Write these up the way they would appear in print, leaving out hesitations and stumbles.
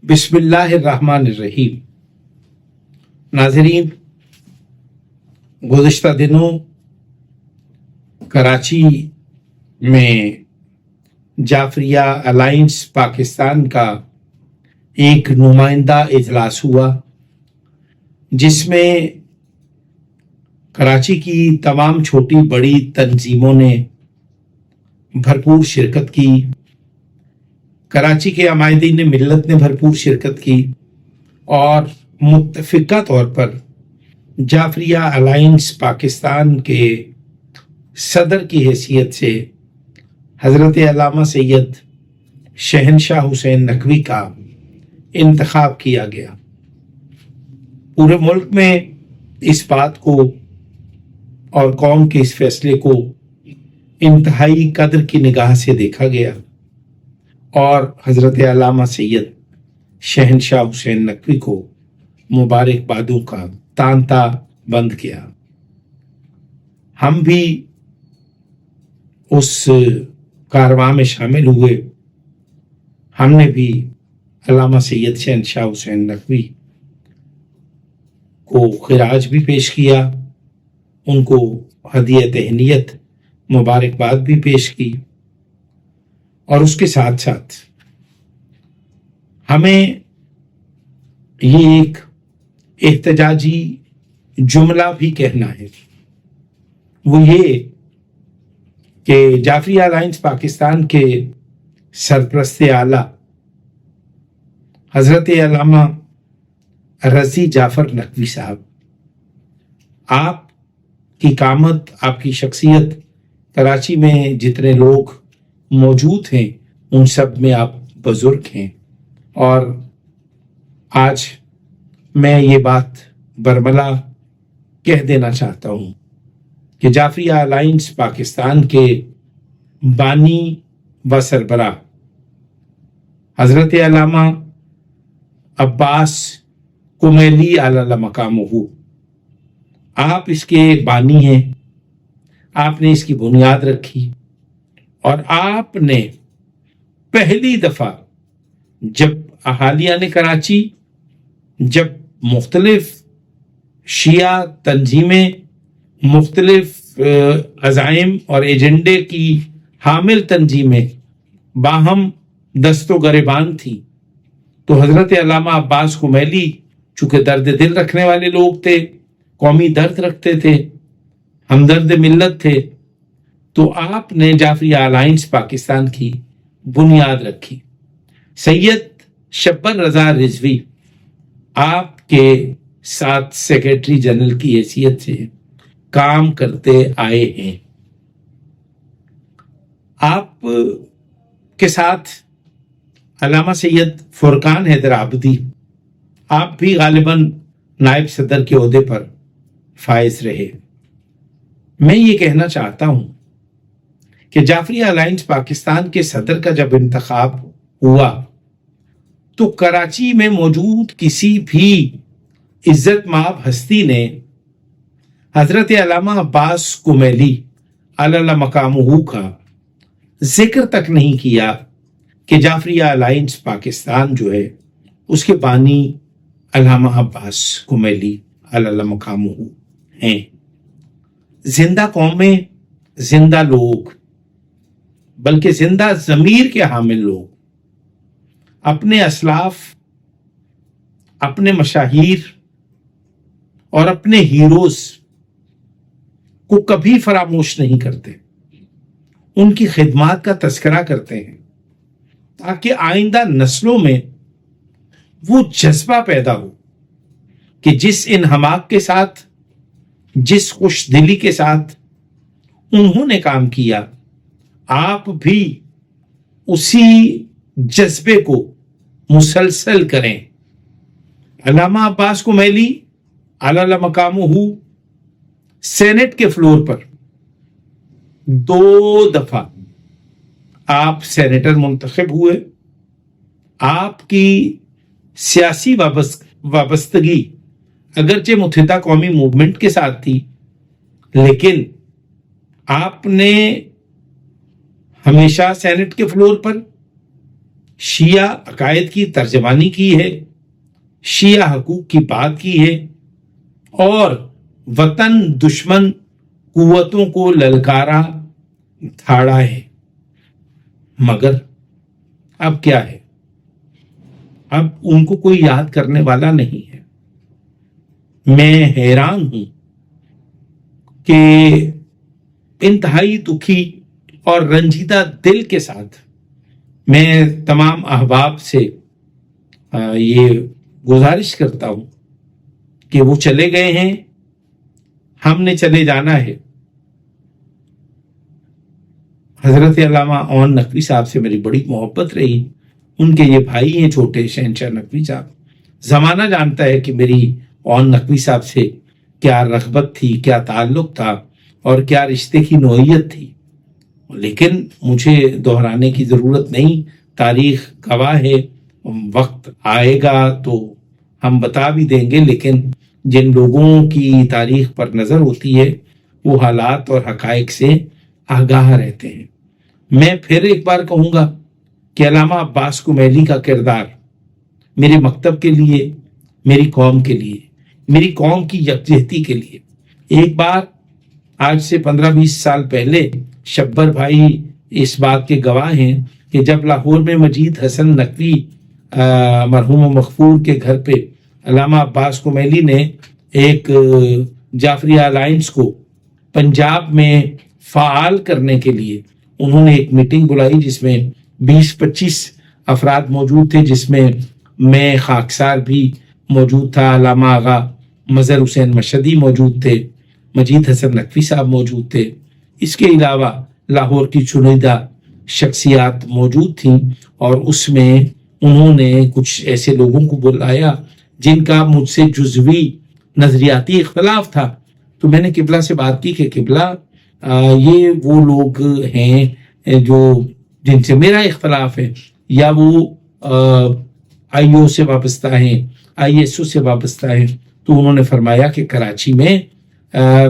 بسم اللہ الرحمن الرحیم۔ ناظرین، گزشتہ دنوں کراچی میں جعفریہ الائنس پاکستان کا ایک نمائندہ اجلاس ہوا، جس میں کراچی کی تمام چھوٹی بڑی تنظیموں نے بھرپور شرکت کی، کراچی کے عمائدین ملت نے بھرپور شرکت کی اور متفقہ طور پر جعفریہ الائنس پاکستان کے صدر کی حیثیت سے حضرت علامہ سید شہنشاہ حسین نقوی کا انتخاب کیا گیا۔ پورے ملک میں اس بات کو اور قوم کے اس فیصلے کو انتہائی قدر کی نگاہ سے دیکھا گیا اور حضرت علامہ سید شہنشاہ حسین نقوی کو مبارکبادوں کا تانتا بند کیا۔ ہم بھی اس کارواں میں شامل ہوئے، ہم نے بھی علامہ سید شہنشاہ حسین نقوی کو خراج بھی پیش کیا، ان کو ہدیہ تہنیت مبارکباد بھی پیش کی، اور اس کے ساتھ ساتھ ہمیں یہ ایک احتجاجی جملہ بھی کہنا ہے، وہ یہ کہ جعفریہ الائنس پاکستان کے سرپرست اعلیٰ حضرت علامہ رضی جعفر نقوی صاحب، آپ کی قامت، آپ کی شخصیت کراچی میں جتنے لوگ موجود ہیں ان سب میں آپ بزرگ ہیں، اور آج میں یہ بات برملا کہہ دینا چاہتا ہوں کہ جعفریہ الائنس پاکستان کے بانی و سربراہ حضرت علامہ عباس کمیلی علی مقامہ، آپ اس کے بانی ہیں، آپ نے اس کی بنیاد رکھی، اور آپ نے پہلی دفعہ جب اہالیان کراچی، جب مختلف شیعہ تنظیمیں مختلف عزائم اور ایجنڈے کی حامل تنظیمیں باہم دست و گریبان تھیں، تو حضرت علامہ عباس کمیلی چونکہ درد دل رکھنے والے لوگ تھے، قومی درد رکھتے تھے، ہمدرد ملت تھے، تو آپ نے جعفریہ الائنس پاکستان کی بنیاد رکھی۔ سید شبر رضا رضوی آپ کے ساتھ سیکریٹری جنرل کی حیثیت سے کام کرتے آئے ہیں۔ آپ کے ساتھ علامہ سید فرقان حیدر عابدی، آپ بھی غالباً نائب صدر کے عہدے پر فائز رہے۔ میں یہ کہنا چاہتا ہوں کہ جعفریہ الائنس پاکستان کے صدر کا جب انتخاب ہوا تو کراچی میں موجود کسی بھی عزت مآب ہستی نے حضرت علامہ عباس کمیلی علی مقامہ کا ذکر تک نہیں کیا کہ جعفریہ الائنس پاکستان جو ہے اس کے بانی علامہ عباس کمیلی علی مقامہ ہیں۔ زندہ قومیں، زندہ لوگ، بلکہ زندہ ضمیر کے حامل لوگ اپنے اسلاف، اپنے مشاہیر اور اپنے ہیروز کو کبھی فراموش نہیں کرتے، ان کی خدمات کا تذکرہ کرتے ہیں تاکہ آئندہ نسلوں میں وہ جذبہ پیدا ہو کہ جس انہماک کے ساتھ، جس خوش دلی کے ساتھ انہوں نے کام کیا، آپ بھی اسی جذبے کو مسلسل کریں۔ علامہ عباس کمیلی علی مقامہ سینٹ کے فلور پر 2 دفعہ آپ سینیٹر منتخب ہوئے۔ آپ کی سیاسی وابستگی اگرچہ متحدہ قومی موومنٹ کے ساتھ تھی، لیکن آپ نے ہمیشہ سینٹ کے فلور پر شیعہ عقائد کی ترجمانی کی ہے، شیعہ حقوق کی بات کی ہے اور وطن دشمن قوتوں کو للکارا دھاڑا ہے، مگر اب کیا ہے؟ اب ان کو کوئی یاد کرنے والا نہیں ہے۔ میں حیران ہوں کہ انتہائی دکھی اور رنجیدہ دل کے ساتھ میں تمام احباب سے یہ گزارش کرتا ہوں کہ وہ چلے گئے ہیں، ہم نے چلے جانا ہے۔ حضرت علامہ اون نقوی صاحب سے میری بڑی محبت رہی، ان کے یہ بھائی ہیں چھوٹے شہنشاہ نقوی صاحب۔ زمانہ جانتا ہے کہ میری اون نقوی صاحب سے کیا رغبت تھی، کیا تعلق تھا اور کیا رشتے کی نوعیت تھی، لیکن مجھے دہرانے کی ضرورت نہیں، تاریخ گواہ ہے، وقت آئے گا تو ہم بتا بھی دیں گے۔ لیکن جن لوگوں کی تاریخ پر نظر ہوتی ہے وہ حالات اور حقائق سے آگاہ رہتے ہیں۔ میں پھر ایک بار کہوں گا کہ علامہ عباس کمیلی کا کردار میرے مکتب کے لیے، میری قوم کے لیے، میری قوم کی یکجہتی کے لیے، ایک بار آج سے 15-20 سال پہلے شبر بھائی اس بات کے گواہ ہیں کہ جب لاہور میں مجید حسن نقوی مرحوم و مغفور کے گھر پہ علامہ عباس کمیلی نے ایک جعفریہ الائنس کو پنجاب میں فعال کرنے کے لیے انہوں نے ایک میٹنگ بلائی جس میں 20-25 افراد موجود تھے، جس میں میں خاکسار بھی موجود تھا، علامہ آغا مظہر حسین مشہدی موجود تھے، مجید حسن نقوی صاحب موجود تھے، اس کے علاوہ لاہور کی چنیدہ شخصیات موجود تھیں، اور اس میں انہوں نے کچھ ایسے لوگوں کو بلایا جن کا مجھ سے جزوی نظریاتی اختلاف تھا۔ تو میں نے قبلہ سے بات کی کہ قبلہ یہ وہ لوگ ہیں جو جن سے میرا اختلاف ہے، یا وہ آئی او سے وابستہ ہیں، آئی ایس او سے وابستہ ہیں۔ تو انہوں نے فرمایا کہ کراچی میں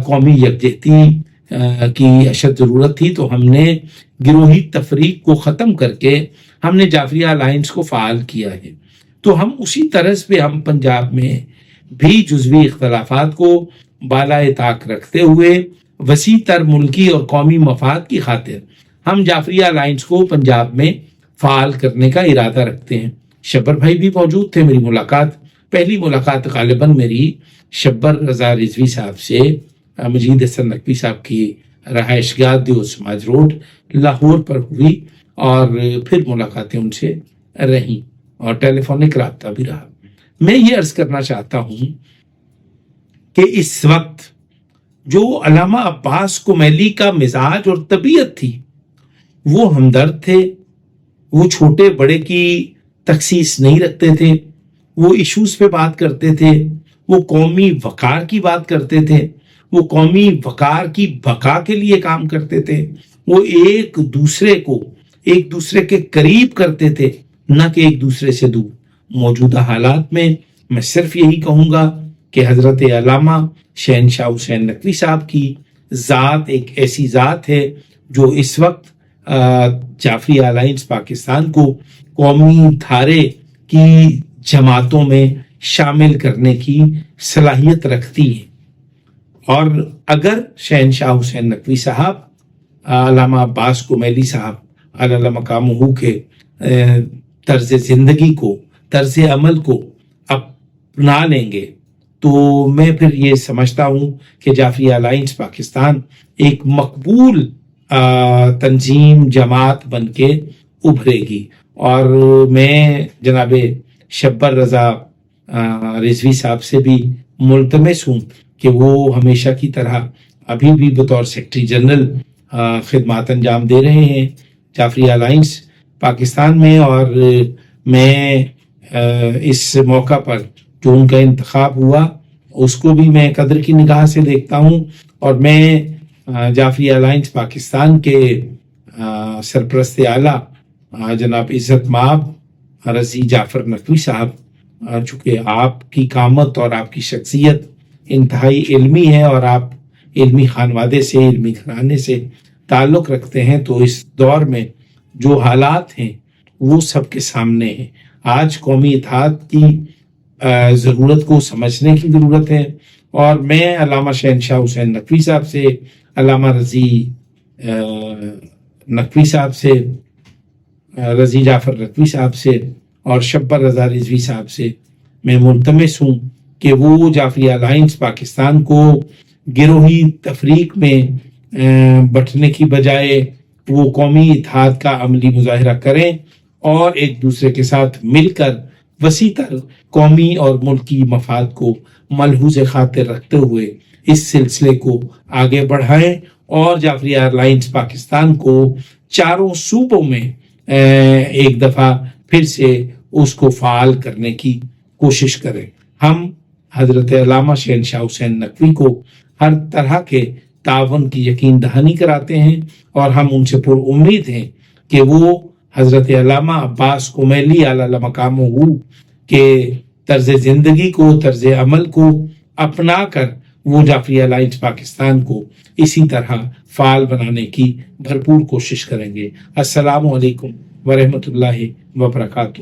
قومی یکجہتی کی اشد ضرورت تھی، تو ہم نے گروہی تفریق کو ختم کر کے ہم نے جعفریہ الائنس کو فعال کیا ہے۔ تو ہم اسی طرز پہ ہم پنجاب میں بھی جزوی اختلافات کو بالائے طاق رکھتے ہوئے وسیع تر ملکی اور قومی مفاد کی خاطر ہم جعفریہ الائنس کو پنجاب میں فعال کرنے کا ارادہ رکھتے ہیں۔ شبر بھائی بھی موجود تھے۔ میری پہلی ملاقات غالباً میری شبر رضا رضوی صاحب سے مجید حسن نقوی صاحب کی رہائش گاہ دیو سماج روڈ لاہور پر ہوئی، اور پھر ملاقاتیں ان سے رہیں اور ٹیلی فونک رابطہ بھی رہا۔ میں یہ عرض کرنا چاہتا ہوں کہ اس وقت جو علامہ عباس کمیلی کا مزاج اور طبیعت تھی، وہ ہمدرد تھے، وہ چھوٹے بڑے کی تخصیص نہیں رکھتے تھے، وہ ایشوز پہ بات کرتے تھے، وہ قومی وقار کی بات کرتے تھے، وہ قومی وقار کی بقا کے لیے کام کرتے تھے، وہ ایک دوسرے کے قریب کرتے تھے، نہ کہ ایک دوسرے سے دور۔ موجودہ حالات میں میں صرف یہی کہوں گا کہ حضرت علامہ شہنشاہ حسین نقوی صاحب کی ذات ایک ایسی ذات ہے جو اس وقت جعفریہ الائنس پاکستان کو قومی دھارے کی جماعتوں میں شامل کرنے کی صلاحیت رکھتی ہے۔ اور اگر شہنشاہ حسین نقوی صاحب علامہ عباس کمیلی صاحب علی مقامہ کے طرز زندگی کو، طرز عمل کو اپنا لیں گے، تو میں پھر یہ سمجھتا ہوں کہ جعفریہ الائنس پاکستان ایک مقبول تنظیم جماعت بن کے ابھرے گی۔ اور میں جناب شبر رضا رضوی صاحب سے بھی ملتمس ہوں کہ وہ ہمیشہ کی طرح ابھی بھی بطور سیکرٹری جنرل خدمات انجام دے رہے ہیں جعفریہ الائنس پاکستان میں، اور میں اس موقع پر جو ان کا انتخاب ہوا اس کو بھی میں قدر کی نگاہ سے دیکھتا ہوں، اور میں جعفریہ الائنس پاکستان کے سرپرست اعلیٰ جناب عزت مآب رضی جعفر نقوی صاحب، چونکہ آپ کی قامت اور آپ کی شخصیت انتہائی علمی ہے اور آپ علمی خانوادے سے، علمی گھرانے سے تعلق رکھتے ہیں، تو اس دور میں جو حالات ہیں وہ سب کے سامنے ہے۔ آج قومی اتحاد کی ضرورت کو سمجھنے کی ضرورت ہے، اور میں علامہ شہنشاہ حسین نقوی صاحب سے، علامہ رضی نقوی صاحب سے، رضی جعفر نقوی صاحب سے اور شبر رضا رضوی صاحب سے میں ملتمس ہوں کہ وہ جعفری الائنس پاکستان کو گروہی تفریق میں بٹنے کی بجائے وہ قومی اتحاد کا عملی مظاہرہ کریں اور ایک دوسرے کے ساتھ مل کر وسیع تر قومی اور ملکی مفاد کو ملحوظ خاطر رکھتے ہوئے اس سلسلے کو آگے بڑھائیں اور جعفری الائنس پاکستان کو چاروں صوبوں میں ایک دفعہ پھر سے اس کو فعال کرنے کی کوشش کریں۔ ہم حضرت علامہ شہنشاہ حسین نقوی کو ہر طرح کے تعاون کی یقین دہانی کراتے ہیں، اور ہم ان سے پر امید ہیں کہ وہ حضرت علامہ عباس کمیلی علی مقامہ کے طرز زندگی کو، طرز عمل کو اپنا کر وہ جعفری الائنس پاکستان کو اسی طرح فعال بنانے کی بھرپور کوشش کریں گے۔ السلام علیکم ورحمۃ اللہ وبرکاتہ۔